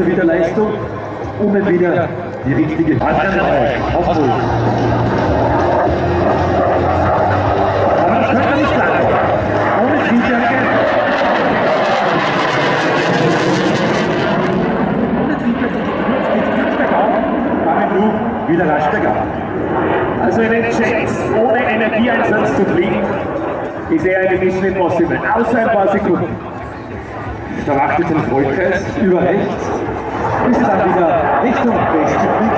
wieder Leistung, um dann wieder die richtige aufholen. Aber das könnte nicht lange. Ohne Triebwerke. Ohne Triebwerke geht kurz bergauf, damit du wieder rasch bergauf. Also in den Jets ohne Energieeinsatz zu fliegen, ist eher eine Mission Impossible. Außer ein paar Sekunden. Da macht jetzt ein Vollkreis über rechts, bis dann wieder Richtung Westen fliegt.